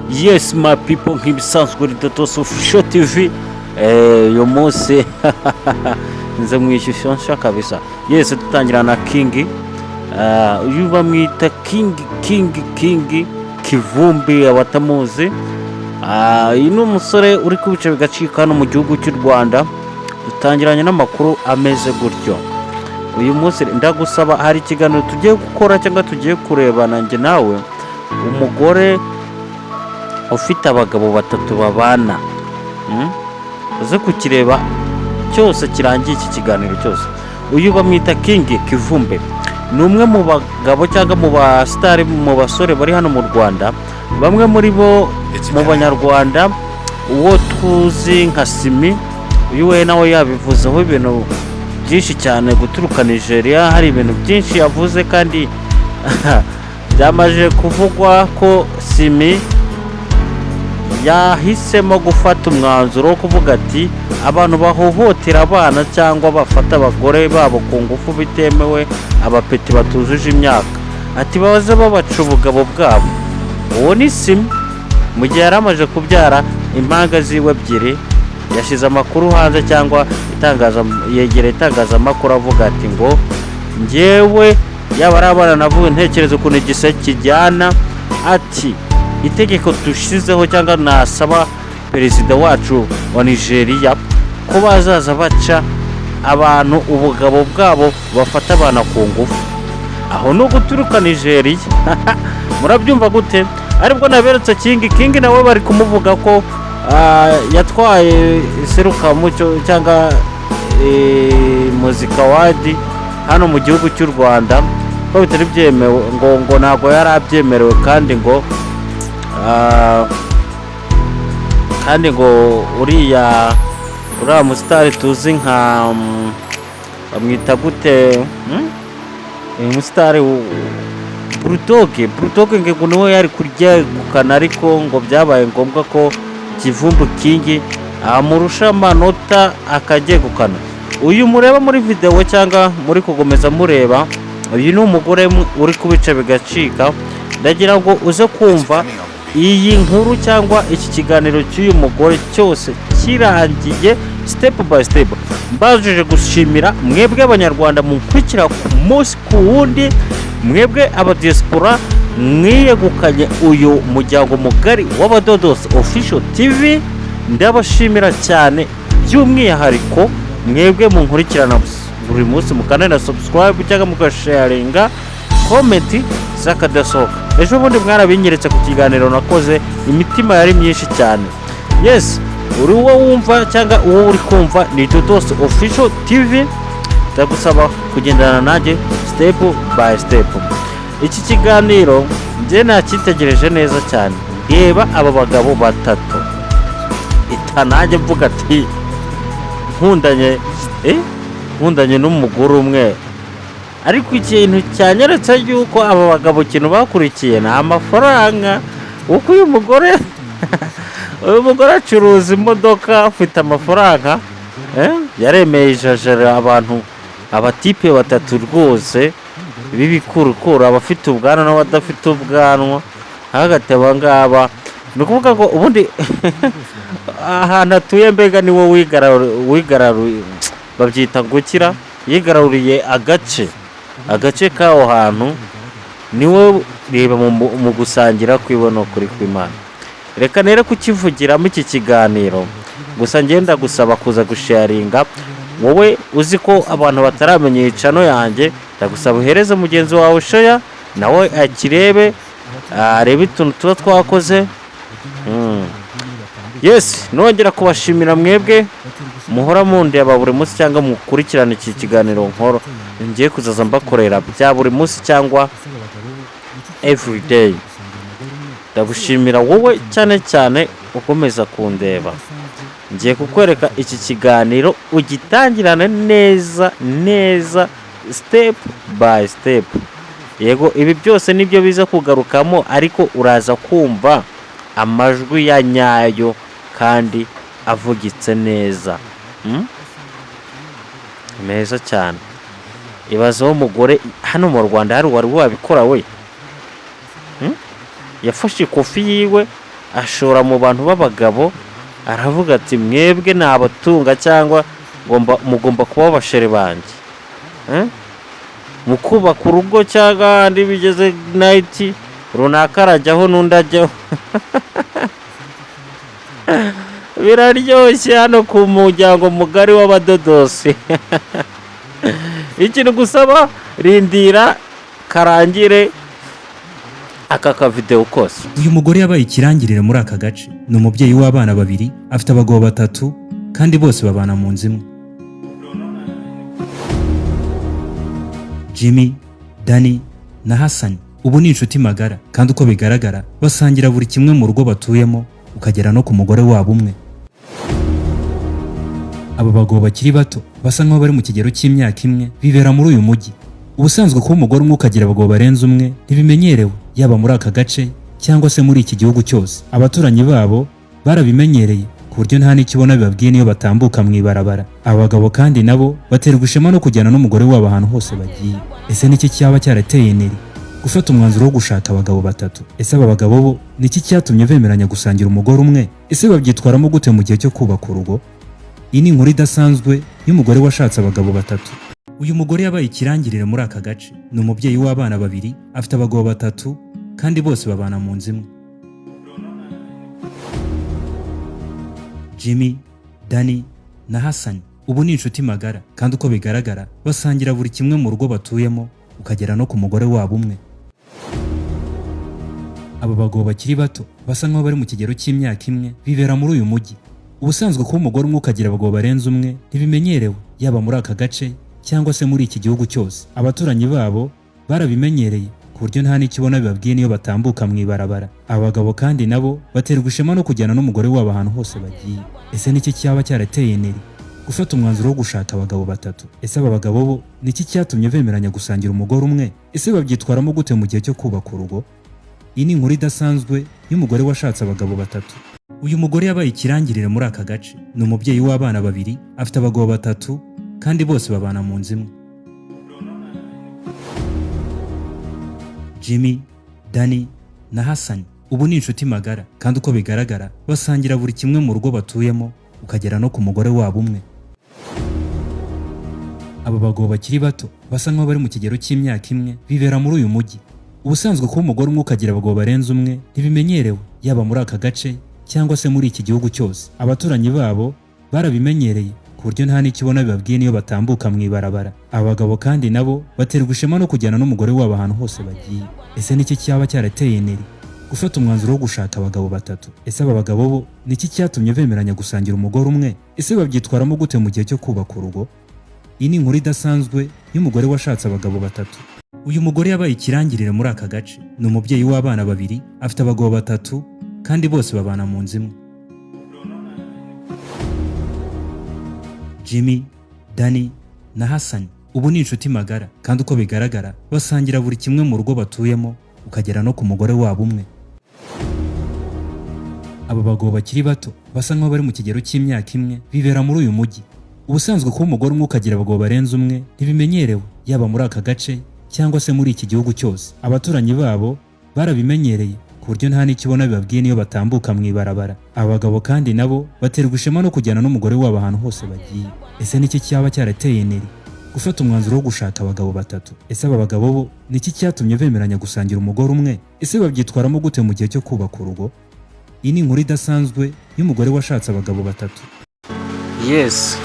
Yes my people, nk'ibisanzwe Ridotos Official TV. Uyu munsi nze mu ishusho nshya kabisa. Yes, dutangira na King. Uyu bamwita King Kivumbi abatamuzi. Uyu ni umusore uri kubica bigacika hano mu gihugu cy'u Rwanda. Dutangiranye n'amakuru ameze gutyo. Uyu munsi ndagusaba hari ikiganiro tugiye gukora cyangwa tugiye kureba nanjye nawe, umugore ufite abagabo batatu babana. Uze kukireba cyose kirangiye iki kiganiro cyose. Uyu bamwita King Kivumbi, ni umwe mu bagabo cyangwa mu basitari, mu basore bari hano mu Rwanda. Bamwe muri bo mu banyarwanda uwo tuzi nka Simi, uyu we nawe yabivuzeho ibintu byinshi cyane guturuka Nigeria. Hari ibintu byinshi yavuze kandi byamaje kuvugwa ko Simi yahisemo gufata umwanzuro wo kuvuga ati abantu bahohotera abana cyangwa bafata abagore babo ku ngufu bitemewe, abapeti batujuje imyaka, ati baze babaca ubugabo bwabo. Uwo ni Simi mu gihe yaramaje kubyara impanga ziwe ebyiri. Yashize amakuru hanze cyangwa yegera itangazamakuru avuga ati ngo njyewe yaba ari abana navuye ntekereza ukuntu igise kijyana, ati itegeko dushizeho cyangwa nasaba perezida wacu wa Nigeria ko bazaza baca abantu ubugabo bwabo bafata abana ku ngufu. Aho no guturuka Nigeria murabyumva gute? Aribwo naberetse King nawe bari kumuvuga ko yatwaye serukamucyo cyangwa muzika wadi hano mu gihugu cy'u Rwanda, ko bitari byemewe, ngo ntago yari abyemerewe, kandi ngo uriya musitari tuzi nka bamwita gute, umusitari Burudoge ngo niwe yari kuryegukana, ariko ngo byabaye ngombwa ko Kivumbi King amurusha amanota akaryegukana. Uyu mureba muri video cyangwa muri kugomeza mureba, uyu ni umugore uri kubica bigacika. Ndagira ngo uze kumva iyi nkuru cyangwa iki kiganiro cy'uyu mugore cyose kirangiye step by step. Mbajije gushimira mwebwe abanyarwanda mukurikira ku munsi ku wundi, mwebwe abadiaspora mwiyegukanye uyu muryango mugari w'Abadodos Official TV. Ndabashimira cyane, by'umwihariko mwebwe munkurikirana buri munsi, mukanana subscribe cyangwa mugasharinga comment zakadasohoka. Ejo bundi mwarabinyeretse ku kiganiro nakoze, imitima yari myinshi cyane. Yes, uri uwo wumva cyangwa uwo uri kumva ni Dodos Official TV. Ndagusaba kugendana nanjye step by step. Iki kiganiro njye nakitegereje neza cyane. Reba aba bagabo batatu, nanjye mvuga ati nkundanye n'umugore umwe. Ariko ikintu cyanyeretse yuko aba bagabo ikintu bakurikiye ni amafaranga. Uko uyu mugore acuruza imodoka, afite amafaranga, yaremeye ijajara abantu, abatipe batatu rwose bibikurukuru, abafite ubwanwa n'abadafite ubwanwa. Hagati aba ngaba ni ukuvuga ngo ubundi ahantu atuye mbega ni wo wigararuye, babyita gukira, yigaruriye agace k'aho hantu, ni wo reba mu gusangira kwibona kuri kw'Imana. Reka nere kukivugiramo iki kiganiro, gusa ngenda gusaba kuza gusharinga. Wowe uzi ko abantu bataramenya icano yanjye, ndagusaba uhereze mugenzi wawe share nawe akirebe, arebe utuntu tuba twakoze. Yes, nongera kubashimira mwebwe muhora mundeba buri munsi cyangwa mukurikirana iki kiganiro nkoro ngiye kuzaza mbakorera bya buri munsi cyangwa every day. Ndagushimira wowe cyane ukomeza kundeba. Ngiye kukwereka iki kiganiro ugitangirane neza step by step. Yego, ibi byose nibyo biza kugarukamo, ariko uraza kumva amajwi ya nyayo kandi avugitse neza. Meza cyane. Ibazo umugore hano mu Rwanda hari wari wabikora we. Yafashe ikofi yiwe ashora mu bantu b'abagabo, aravuga ati mwebwe ni abatunga cyangwa mugomba kuba abashere banjye, mu kubaka urugo cyangwa andi bigeze nayiti runaka arajyaho n'undi ajyaho. Biraryoshye hano ku muryango mugari w'abadodosi. Ikintu gusaba rindira karangire aka kavideo kose. Uyu mugore yabaye ikirangirire muri aka gace. Ni umubyeyi w'abana babiri, afite abagabo batatu kandi bose babana mu nzu imwe. Jimmy, Danny na Hassan ubu ni inshuti magara, kandi uko bigaragara basangira buri kimwe mu rugo batuyemo, ukagera no ku mugore wabo umwe. Aba bagabo bakiri bato basa nkaho bari mu kigero cy'imyaka imwe, bibera muri uyu mujyi. Ubusanzwe kuba umugore umwe ukagira abagabo barenze umwe ntibimenyerewe, yaba muri aka gace cyangwa se muri iki gihugu cyose. Abaturanyi babo barabimenyereye ku buryo nta n'ikibona bibabwiye niyo batambuka mu ibarabara. Aba bagabo kandi nabo baterwa ishema no kujyana n'umugore wabo ahantu hose bagiye. Ese niki cyaba cyarateye Neri gufata umwanzuro wo gushaka abagabo batatu? Ese aba bagabo bo niki cyatumye bemeranya gusangira umugore umwe? Ese babyitwaramo gute mu gihe cyo kubaka urugo? Iyi ni inkuru idasanzwe y'umugore washatse abagabo batatu. Uyu mugore yabaye ikirangirire muri aka gace. Ni umubyeyi w'abana babiri, afite abagabo batatu kandi bose babana mu nzu imwe. Jimmy, Danny na Hassan ubu ni inshuti magara, kandi uko bigaragara basangira buri kimwe mu rugo batuyemo, ukagera no ku mugore wabo umwe. Aba bagabo bakiri bato basa nkaho bari mu kigero cy'imyaka imwe, bibera muri uyu mujyi. Ubusanzwe kuba umugore umwe ukagira abagabo barenze umwe ntibimenyerewe, yaba muri aka gace cyangwa se muri iki gihugu cyose. Abaturanyi babo barabimenyereye ku buryo nta n'ikibona bibabwiye niyo batambuka mu ibarabara. Aba bagabo kandi nabo baterwa ishema no kujyana n'umugore wabo ahantu hose bagiye. Ese niki cyaba cyarateye Neri gufata umwanzuro wo gushaka abagabo batatu? Ese aba bagabo bo niki cyatumye bemeranya gusangira umugore umwe? Ese babyitwaramo gute mu gihe cyo kubaka urugo? Iyi ni inkuru idasanzwe y'umugore washatse abagabo batatu. Uyu mugore yabaye ikirangirire muri aka gace. Ni umubyeyi w'abana babiri, afite abagabo batatu kandi bose babana mu nzu imwe. Jimmy, Danny na Hassan ubu ni inshuti magara, kandi uko bigaragara basangira buri kimwe mu rugo batuyemo, ukagera no ku mugore wabo umwe. Aba bagabo bakiri bato basa nkaho bari mu kigero cy'imyaka imwe, bibera muri uyu mujyi. Ubusanzwe kuba umugore umwe ukagira abagabo barenze umwe ntibimenyerewe, yaba muri aka gace cyangwa se muri iki gihugu cyose. Abaturanyi babo barabimenyereye ku buryo nta n'ikibona bibabwiye niyo batambuka mu ibarabara. Aba bagabo kandi nabo baterwa ishema no kujyana n'umugore wabo ahantu hose bagiye. Ese niki cyaba cyarateye Neri gufata umwanzuro wo gushaka abagabo batatu? Ese aba bagabo bo niki cyatumye bemeranya gusangira umugore umwe? Ese babyitwaramo gute mu gihe cyo kubaka urugo? Iyi ni inkuru idasanzwe y'umugore washatse abagabo batatu. Uyu mugore yabaye ikirangirire muri aka gace. Ni umubyeyi w'abana babiri, afite abagabo batatu kandi bose babana mu nzu imwe. Jimmy, Danny na Hassan ubu ni inshuti magara, kandi uko bigaragara basangira buri kimwe mu rugo batuyemo, ukagera no ku mugore wabo umwe. Aba bagabo bakiri bato basa nkaho bari mu kigero cy'imyaka imwe, bibera muri uyu mujyi. Ubusanzwe kuba umugore umwe ukagira abagabo barenze umwe ntibimenyerewe, yaba muri aka gace cyangwa se muri iki gihugu cyose. Abaturanyi babo barabimenyereye ku buryo nta n'ikibona bibabwiye niyo batambuka mu ibarabara. Aba bagabo kandi nabo baterwa ishema no kujyana n'umugore wabo ahantu hose bagiye. Ese niki cyaba cyarateye Neri gufata umwanzuro wo gushaka abagabo batatu? Ese aba bagabo bo niki cyatumye bemeranya gusangira umugore umwe? Ese babyitwaramo gute mu gihe cyo kubaka urugo? Iyi ni inkuru idasanzwe y'umugore washatse abagabo batatu. Yes,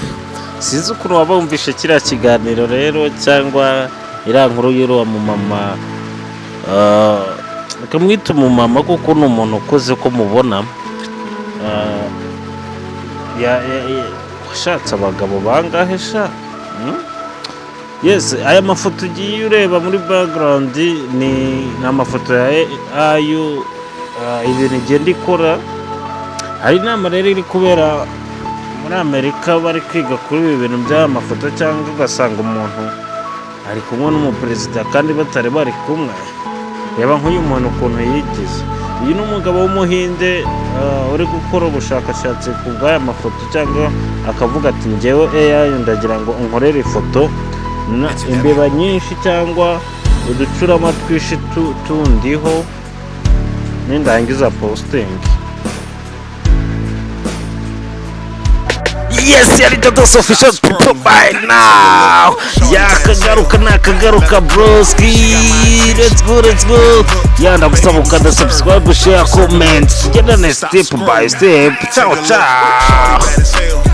sinzi ukuntu waba wumvishe kiriya kiganiro rero, cyangwa iriya nkuru y'uruwa mu mama, kamwita umumama kuko ni umuntu ukuze ko mubona, washatse abagabo bangahe sha? Yes, aya mafoto ugiye ureba muri background ni amafoto ya ayu ibintu igenda ikora. Hari inama rero iri kubera muri Amerika, bari kwiga kuri ibi bintu by'aya mafoto, cyangwa ugasanga umuntu ari kumwe n'umuperezida kandi batari bari kumwe. Reba nk'uyu muntu ukuntu yigize. Uyu ni umugabo w'umuhinde uri gukora ubushakashatsi ku bw'aya mafoto, cyangwa akavuga ati njyewe AI ndagira ngo unkorere ifoto imbeba nyinshi cyangwa uducurama twinshi tundiho nindangiza posting. Yes, yari Dados official people by now. Yakagaruka nakagaruka broski. Let's go. Ndagusaba ukanda subscribe, share, comment. Tugenda step by step. Ciao.